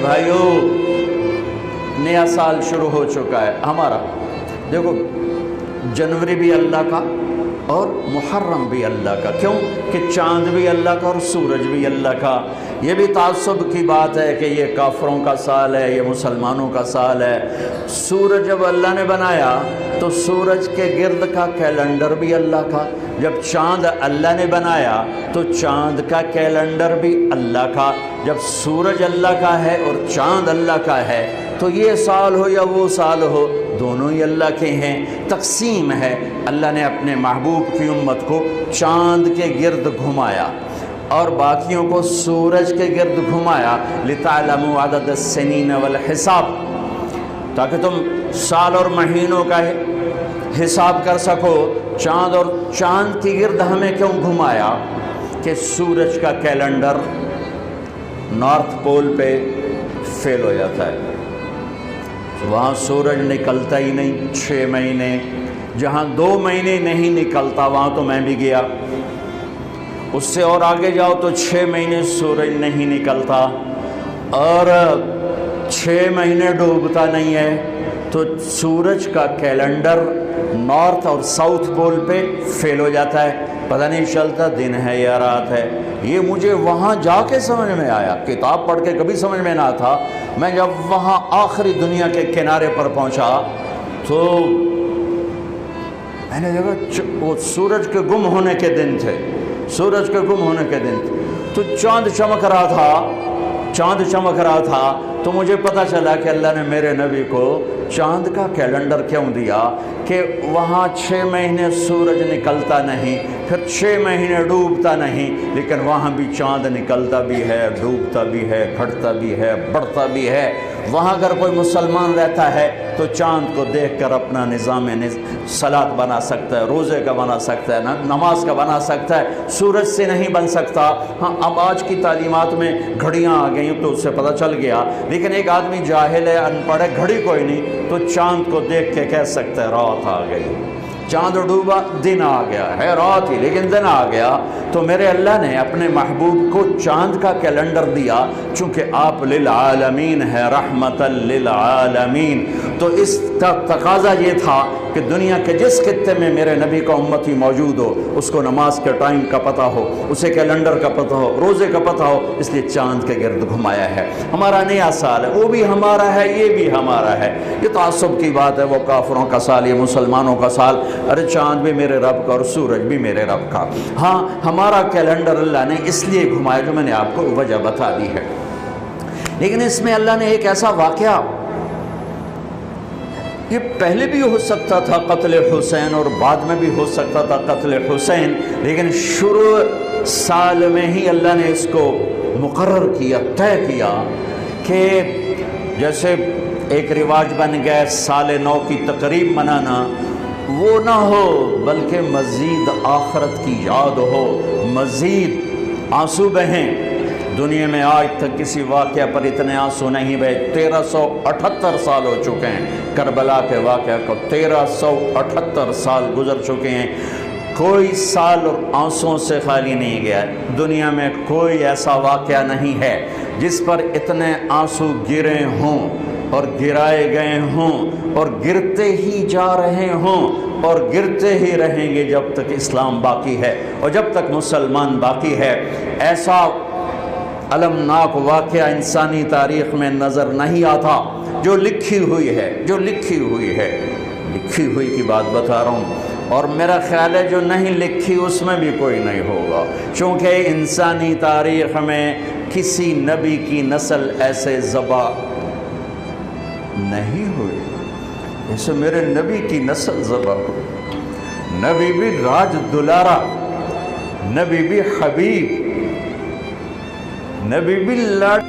بھائیوں نیا سال شروع ہو چکا ہے ہمارا. دیکھو جنوری بھی اللہ کا اور محرم بھی اللہ کا. کیوں کہ چاند بھی اللہ کا اور سورج بھی اللہ کا. یہ بھی تعصب کی بات ہے کہ یہ کافروں کا سال ہے، یہ مسلمانوں کا سال ہے. سورج جب اللہ نے بنایا تو سورج کے گرد کا کیلنڈر بھی اللہ کا. جب چاند اللہ نے بنایا تو چاند کا کیلنڈر بھی اللہ کا. جب سورج اللہ کا ہے اور چاند اللہ کا ہے تو یہ سال ہو یا وہ سال ہو دونوں ہی اللہ کے ہیں. تقسیم ہے. اللہ نے اپنے محبوب کی امت کو چاند کے گرد گھمایا اور باقیوں کو سورج کے گرد گھمایا. لِتَعْلَمُوا عَدَدَ السِّنِينَ وَالْحِسَابِ، تاکہ تم سال اور مہینوں کا حساب کر سکو. چاند کی گرد ہمیں کیوں گھمایا؟ کہ سورج کا کیلنڈر نارتھ پول پہ فیل ہو جاتا ہے. وہاں سورج نکلتا ہی نہیں 6 مہینے. جہاں 2 مہینے نہیں نکلتا وہاں تو میں بھی گیا. اس سے اور آگے جاؤ تو 6 مہینے سورج نہیں نکلتا اور 6 مہینے ڈوبتا نہیں ہے. تو سورج کا کیلنڈر نارتھ اور ساؤتھ پول پہ فیل ہو جاتا ہے. پتہ نہیں چلتا دن ہے یا رات ہے. یہ مجھے وہاں جا کے سمجھ میں آیا. کتاب پڑھ کے کبھی سمجھ میں نہ تھا. میں جب وہاں آخری دنیا کے کنارے پر پہنچا تو میں نے دیکھا وہ سورج کے گم ہونے کے دن تھے. سورج کے گم ہونے کے دن تو چاند چمک رہا تھا. تو مجھے پتہ چلا کہ اللہ نے میرے نبی کو چاند کا کیلنڈر کیوں دیا کہ وہاں 6 مہینے سورج نکلتا نہیں، پھر 6 مہینے ڈوبتا نہیں، لیکن وہاں بھی چاند نکلتا بھی ہے، ڈوبتا بھی ہے، گھٹتا بھی ہے، بڑھتا بھی ہے. وہاں اگر کوئی مسلمان رہتا ہے تو چاند کو دیکھ کر اپنا نظام صلاۃ بنا سکتا ہے، روزے کا بنا سکتا ہے، نماز کا بنا سکتا ہے. سورج سے نہیں بن سکتا. ہاں اب آج کی تعلیمات میں گھڑیاں آ گئی تو اس سے پتہ چل گیا. لیکن ایک آدمی جاہل ہے، ان پڑھ ہے، گھڑی کوئی نہیں، تو چاند کو دیکھ کے کہہ سکتا ہے رات آ گئی. چاند ڈوبا دن آ گیا ہے، رات ہی لیکن دن آ گیا. تو میرے اللہ نے اپنے محبوب کو چاند کا کیلنڈر دیا چونکہ آپ للعالمین ہے، رحمت للعالمین. تو اس کا تقاضا یہ تھا کہ دنیا کے جس خطے میں میرے نبی کا امتی موجود ہو اس کو نماز کے ٹائم کا پتہ ہو، اسے کیلنڈر کا پتہ ہو، روزے کا پتہ ہو. اس لیے چاند کے گرد گھمایا ہے. ہمارا نیا سال ہے، وہ بھی ہمارا ہے، یہ بھی ہمارا ہے. یہ تعصب کی بات ہے، وہ کافروں کا سال، یہ مسلمانوں کا سال. ارے چاند بھی میرے رب کا اور سورج بھی میرے رب کا. ہاں ہمارا کیلنڈر اللہ نے اس لیے گھمایا جو میں نے آپ کو وجہ بتا دی ہے. لیکن اس میں اللہ نے ایک ایسا واقعہ، یہ پہلے بھی ہو سکتا تھا قتل حسین اور بعد میں بھی ہو سکتا تھا قتل حسین، لیکن شروع سال میں ہی اللہ نے اس کو مقرر کیا، طے کیا کہ جیسے ایک رواج بن گیا سال نو کی تقریب منانا، وہ نہ ہو بلکہ مزید آخرت کی یاد ہو، مزید آنسو بہیں. دنیا میں آج تک کسی واقعہ پر اتنے آنسو نہیں بہے. 1378 سال ہو چکے ہیں کربلا کے واقعہ کو، 1378 سال گزر چکے ہیں. کوئی سال اور آنسوؤں سے خالی نہیں گیا. دنیا میں کوئی ایسا واقعہ نہیں ہے جس پر اتنے آنسو گرے ہوں اور گرائے گئے ہوں اور گرتے ہی جا رہے ہوں اور گرتے ہی رہیں گے جب تک اسلام باقی ہے اور جب تک مسلمان باقی ہے. ایسا المناک واقعہ انسانی تاریخ میں نظر نہیں آتا جو لکھی ہوئی ہے. لکھی ہوئی کی بات بتا رہا ہوں. اور میرا خیال ہے جو نہیں لکھی اس میں بھی کوئی نہیں ہوگا، چونکہ انسانی تاریخ میں کسی نبی کی نسل ایسے ذبح نہیں ہوئی جیسے میرے نبی کی نسل ذبح ہوئی. نبی بھی راج دلارا، نبی بھی حبیب، نبی بھی لاڈ